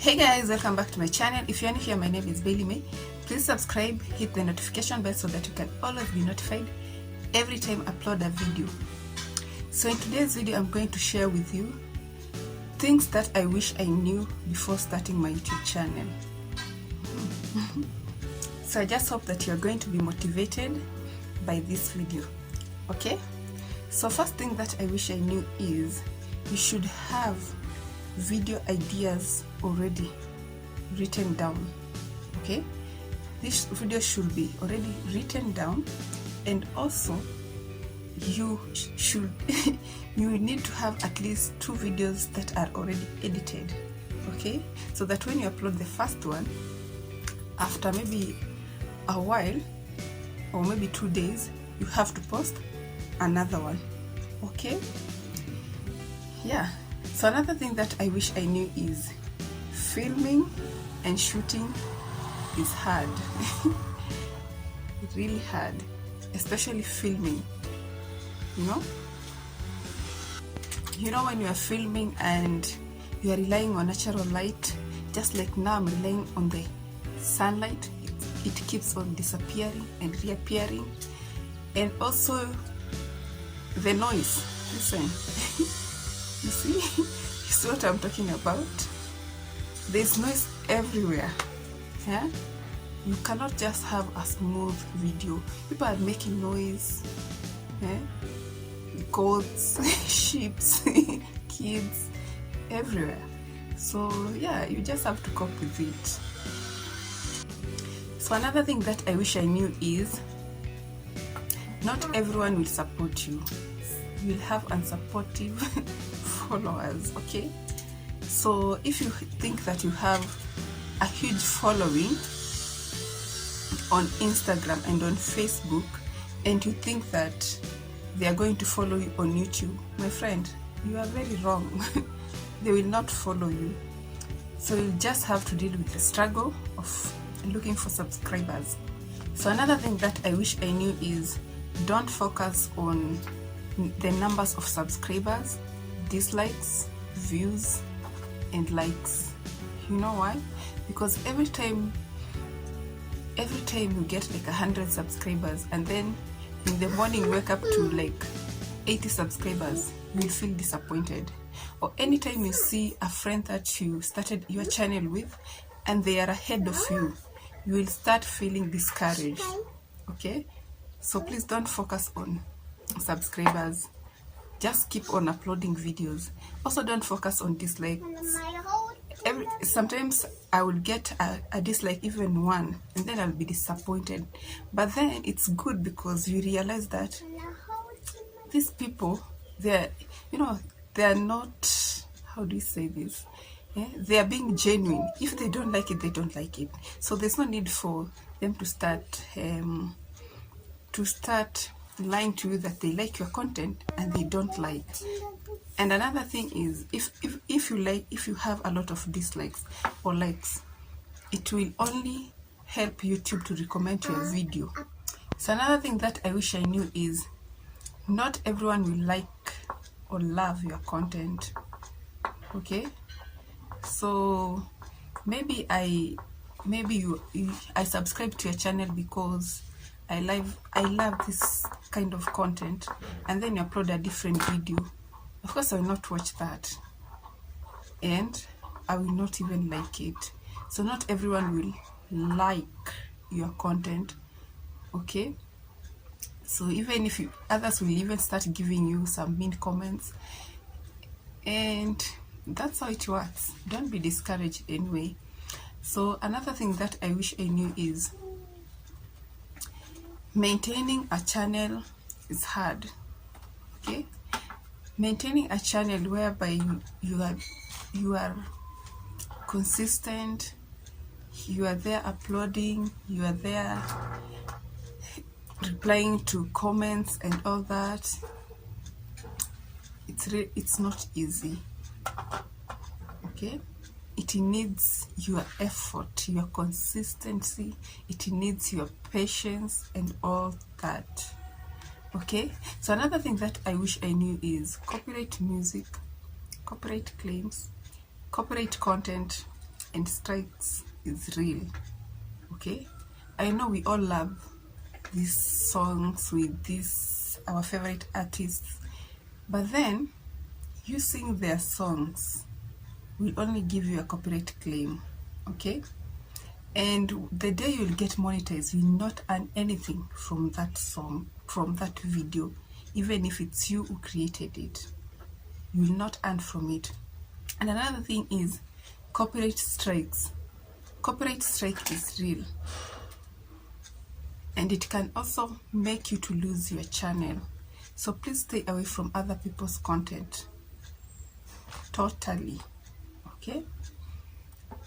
Hey guys, welcome back to my channel. If you're new here, my name is Bailey May. Please subscribe, hit the notification bell so that you can always be notified every time I upload a video. So in today's video, I'm going to share with you things that I wish I knew before starting my YouTube channel. So I just hope that you're going to be motivated by this video. Okay? So first thing that I wish I knew is you should have video ideas already written down. Okay, this video should be already written down, and also you should you need to have at least 2 videos that are already edited. Okay, so that when you upload the first one, after maybe a while or maybe 2 days, you have to post another one. Okay, yeah. So another thing that I wish I knew is filming and shooting is hard. It's really hard, especially filming. You know when you are filming and you are relying on natural light, just like now I'm relying on the sunlight. It keeps on disappearing and reappearing, and also the noise. Listen. You see what I'm talking about? There's noise everywhere. Yeah? You cannot just have a smooth video. People are making noise. Yeah? Goats, sheep, kids, everywhere. So yeah, you just have to cope with it. So another thing that I wish I knew is not everyone will support you. You will have unsupportive followers. Okay, so if you think that you have a huge following on Instagram and on Facebook, and you think that they are going to follow you on YouTube, my friend, you are very wrong. They will not follow you. So you just have to deal with the struggle of looking for subscribers. So another thing that I wish I knew is don't focus on the numbers of subscribers, dislikes, views, and likes. You know why? Because every time you get like 100 subscribers, and then in the morning you wake up to like 80 subscribers, you will feel disappointed. Or anytime you see a friend that you started your channel with and they are ahead of you, you will start feeling discouraged. Okay, so please don't focus on subscribers. Just keep on uploading videos. Also, don't focus on dislikes. Sometimes I will get a dislike, even one, and then I'll be disappointed. But then it's good because you realize that these people, they're not, how do you say this? Yeah? They are being genuine. If they don't like it, they don't like it. So there's no need for them to start lying to you that they like your content and they don't like. And another thing is, if you have a lot of dislikes or likes, it will only help YouTube to recommend your video. So another thing that I wish I knew is not everyone will like or love your content. Okay, so maybe I subscribe to your channel because I love this kind of content, and then you upload a different video. Of course I will not watch that, and I will not even like it. So not everyone will like your content. Okay, so even if others will even start giving you some mean comments, and that's how it works. Don't be discouraged anyway. So another thing that I wish I knew is maintaining a channel is hard. Okay, maintaining a channel whereby you are consistent, you are there uploading, you are there replying to comments and all that, it's not easy. Okay, it needs your effort, your consistency, it needs your patience and all that. Okay, so another thing that I wish I knew is copyright music, copyright claims, copyright content, and strikes is real. Okay, I know we all love these songs with these our favorite artists, but then using their songs will only give you a copyright claim. Okay, and the day you'll get monetized, you'll not earn anything from that song, from that video, even if it's you who created it. You will not earn from it. And another thing is copyright strikes. Copyright strike is real, and it can also make you to lose your channel. So please stay away from other people's content totally. Okay,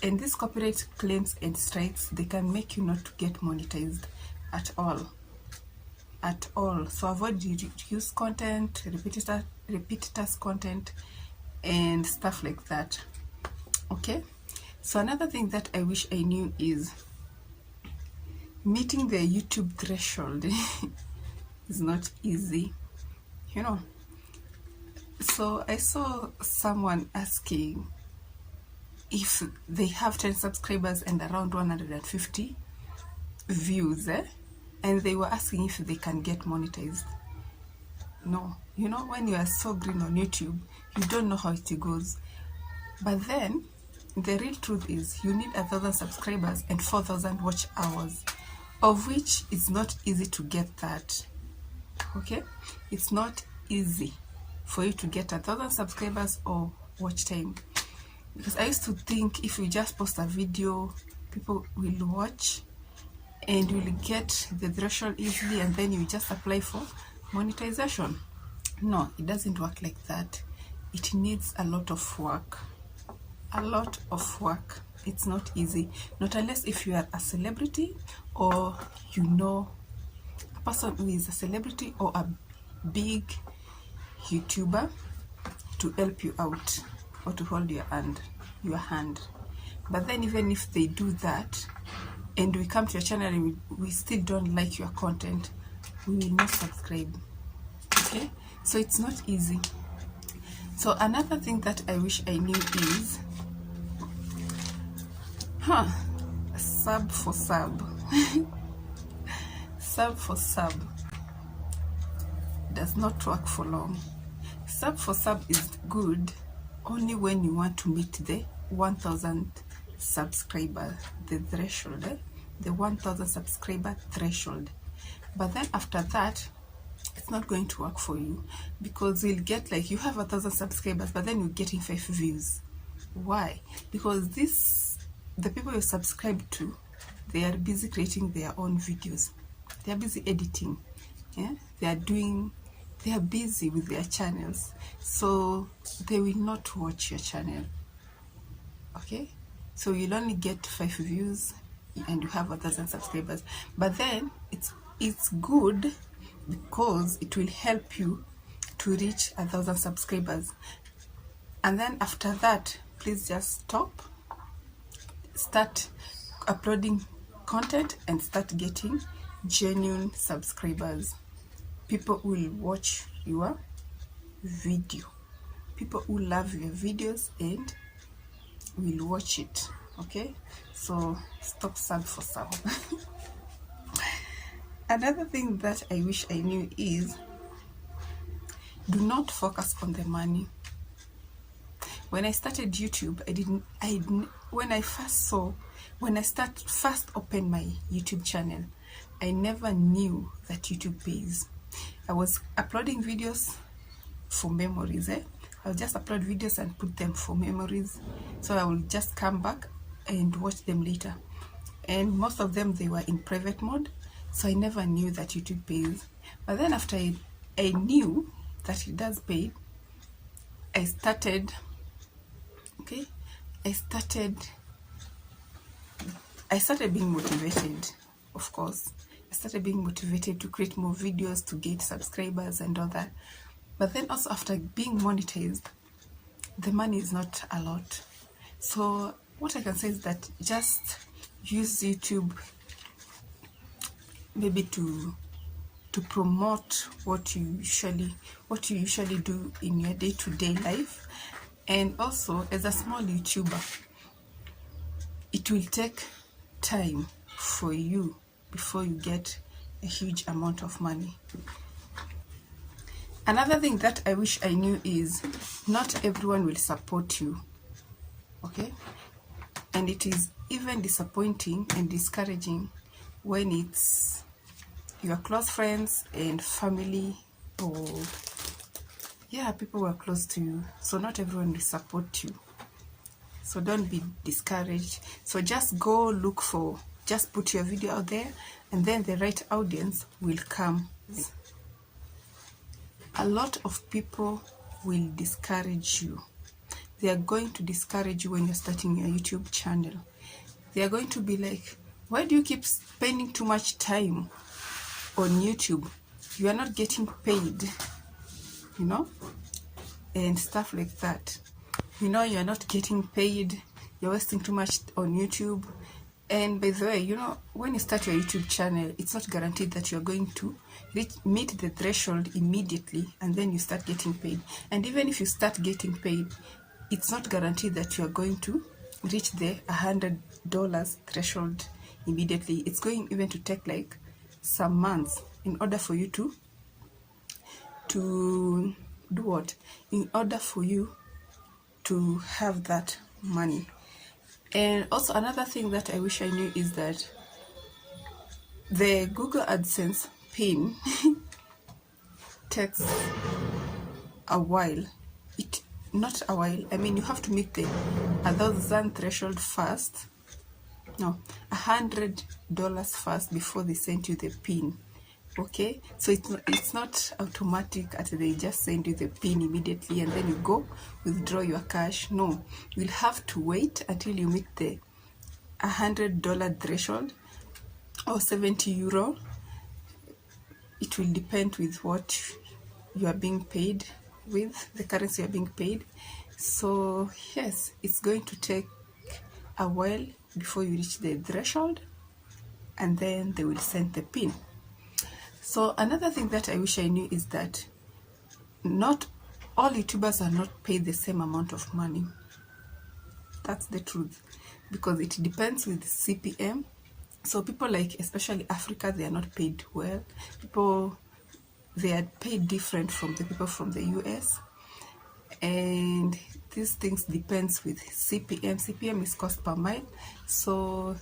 and these copyright claims and strikes, they can make you not to get monetized at all. So avoid reuse content, repetitous content and stuff like that. Okay, so another thing that I wish I knew is meeting the YouTube threshold is not easy, you know. So I saw someone asking if they have 10 subscribers and around 150 views, and they were asking if they can get monetized. No, you know, when you are so green on YouTube, you don't know how it goes. But then the real truth is you need 1,000 subscribers and 4,000 watch hours, of which it's not easy to get that. Okay, it's not easy for you to get 1,000 subscribers or watch time, because I used to think if you just post a video, people will watch and you will get the threshold easily, and then you just apply for monetization. No, it doesn't work like that. It needs a lot of work. A lot of work. It's not easy. Not unless if you are a celebrity, or you know a person who is a celebrity or a big YouTuber to help you out or to hold your hand. But then even if they do that and we come to your channel and we still don't like your content, we will not subscribe. Okay, so it's not easy. So another thing that I wish I knew is sub for sub. Sub for sub does not work for long. Sub for sub is good only when you want to meet the 1,000 subscriber, the threshold, the 1,000 subscriber threshold. But then after that, it's not going to work for you, because you'll get, like, you have 1,000 subscribers, but then you're getting 5 views. Why? Because the people you subscribe to, they are busy creating their own videos. They are busy editing. Yeah, they are busy with their channels, so they will not watch your channel. Okay, so you'll only get 5 views and you have 1,000 subscribers. But then it's good because it will help you to reach 1,000 subscribers. And then after that, please just start uploading content and start getting genuine subscribers. People will watch your video. People who love your videos and will watch it. Okay, so stop sub for sub. Another thing that I wish I knew is do not focus on the money. When I started YouTube, when I first opened my YouTube channel, I never knew that YouTube pays. I was uploading videos for memories. I'll just upload videos and put them for memories, so I will just come back and watch them later. And most of them, they were in private mode, so I never knew that YouTube pays. But then after I knew that it does pay, I started being motivated. Of course, I started being motivated to create more videos, to get subscribers and all that. But then also after being monetized, the money is not a lot. So what I can say is that just use YouTube maybe to promote what you usually do in your day-to-day life. And also, as a small YouTuber, it will take time for you before you get a huge amount of money. Another thing that I wish I knew is not everyone will support you, okay? And it is even disappointing and discouraging when it's your close friends and family, or people who are close to you. So not everyone will support you. So don't be discouraged. So just go look for, just put your video out there, and then the right audience will come. A lot of people will discourage you. They are going to discourage you when you're starting your YouTube channel. They are going to be like, why do you keep spending too much time on YouTube? You are not getting paid, you know, and stuff like that. You know, you are not getting paid, you're wasting too much on YouTube. And by the way, you know, when you start your YouTube channel, it's not guaranteed that you're going to meet the threshold immediately and then you start getting paid. And even if you start getting paid, it's not guaranteed that you're going to reach the $100 threshold immediately. It's going even to take like some months in order for you to do what? In order for you to have that money. And also another thing that I wish I knew is that the Google Adsense Pin takes a while. Not a while, I mean, you have to meet the 1,000 threshold first. No, $100 first before they send you the pin. Okay, so it's not automatic that they just send you the pin immediately and then you go withdraw your cash. No, you'll have to wait until you meet the $100 threshold or 70 euro. It will depend with what you are being paid with, the currency you are being paid. So yes, it's going to take a while before you reach the threshold, and then they will send the pin. So another thing that I wish I knew is that not all YouTubers are not paid the same amount of money. That's the truth, because it depends with CPM. So people like, especially Africa, they are not paid well. People, they are paid different from the people from the US. And these things depends with CPM. CPM is cost per mile. So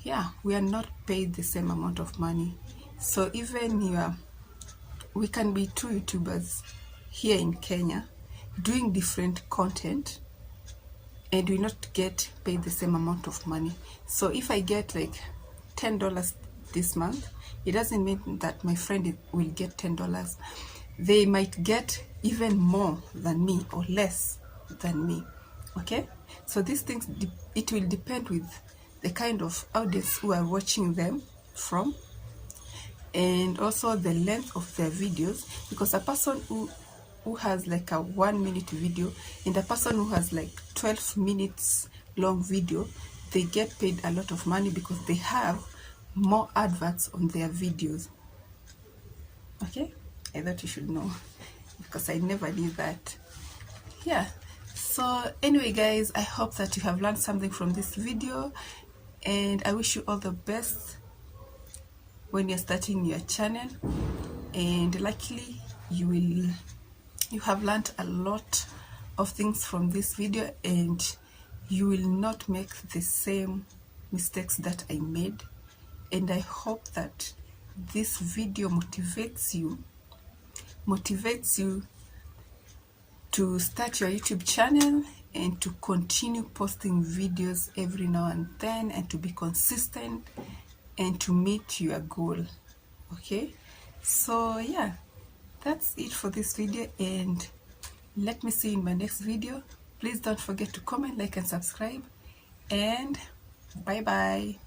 yeah, we are not paid the same amount of money. So even we can be two YouTubers here in Kenya doing different content and we not get paid the same amount of money. So if I get like $10 this month, it doesn't mean that my friend will get $10. They might get even more than me or less than me. Okay, so these things, it will depend with the kind of audience who are watching them from, and also the length of their videos, because a person who has like a 1 minute video and a person who has like 12 minutes long video, they get paid a lot of money because they have more adverts on their videos. Okay, I thought you should know because I never knew that. Yeah, so anyway guys, I hope that you have learned something from this video, and I wish you all the best when you're starting your channel, and luckily you have learned a lot of things from this video, and you will not make the same mistakes that I made. And I hope that this video motivates you to start your YouTube channel and to continue posting videos every now and then, and to be consistent and to meet your goal. Okay, so yeah, that's it for this video, and let me see you in my next video. Please don't forget to comment, like, and subscribe, and bye bye.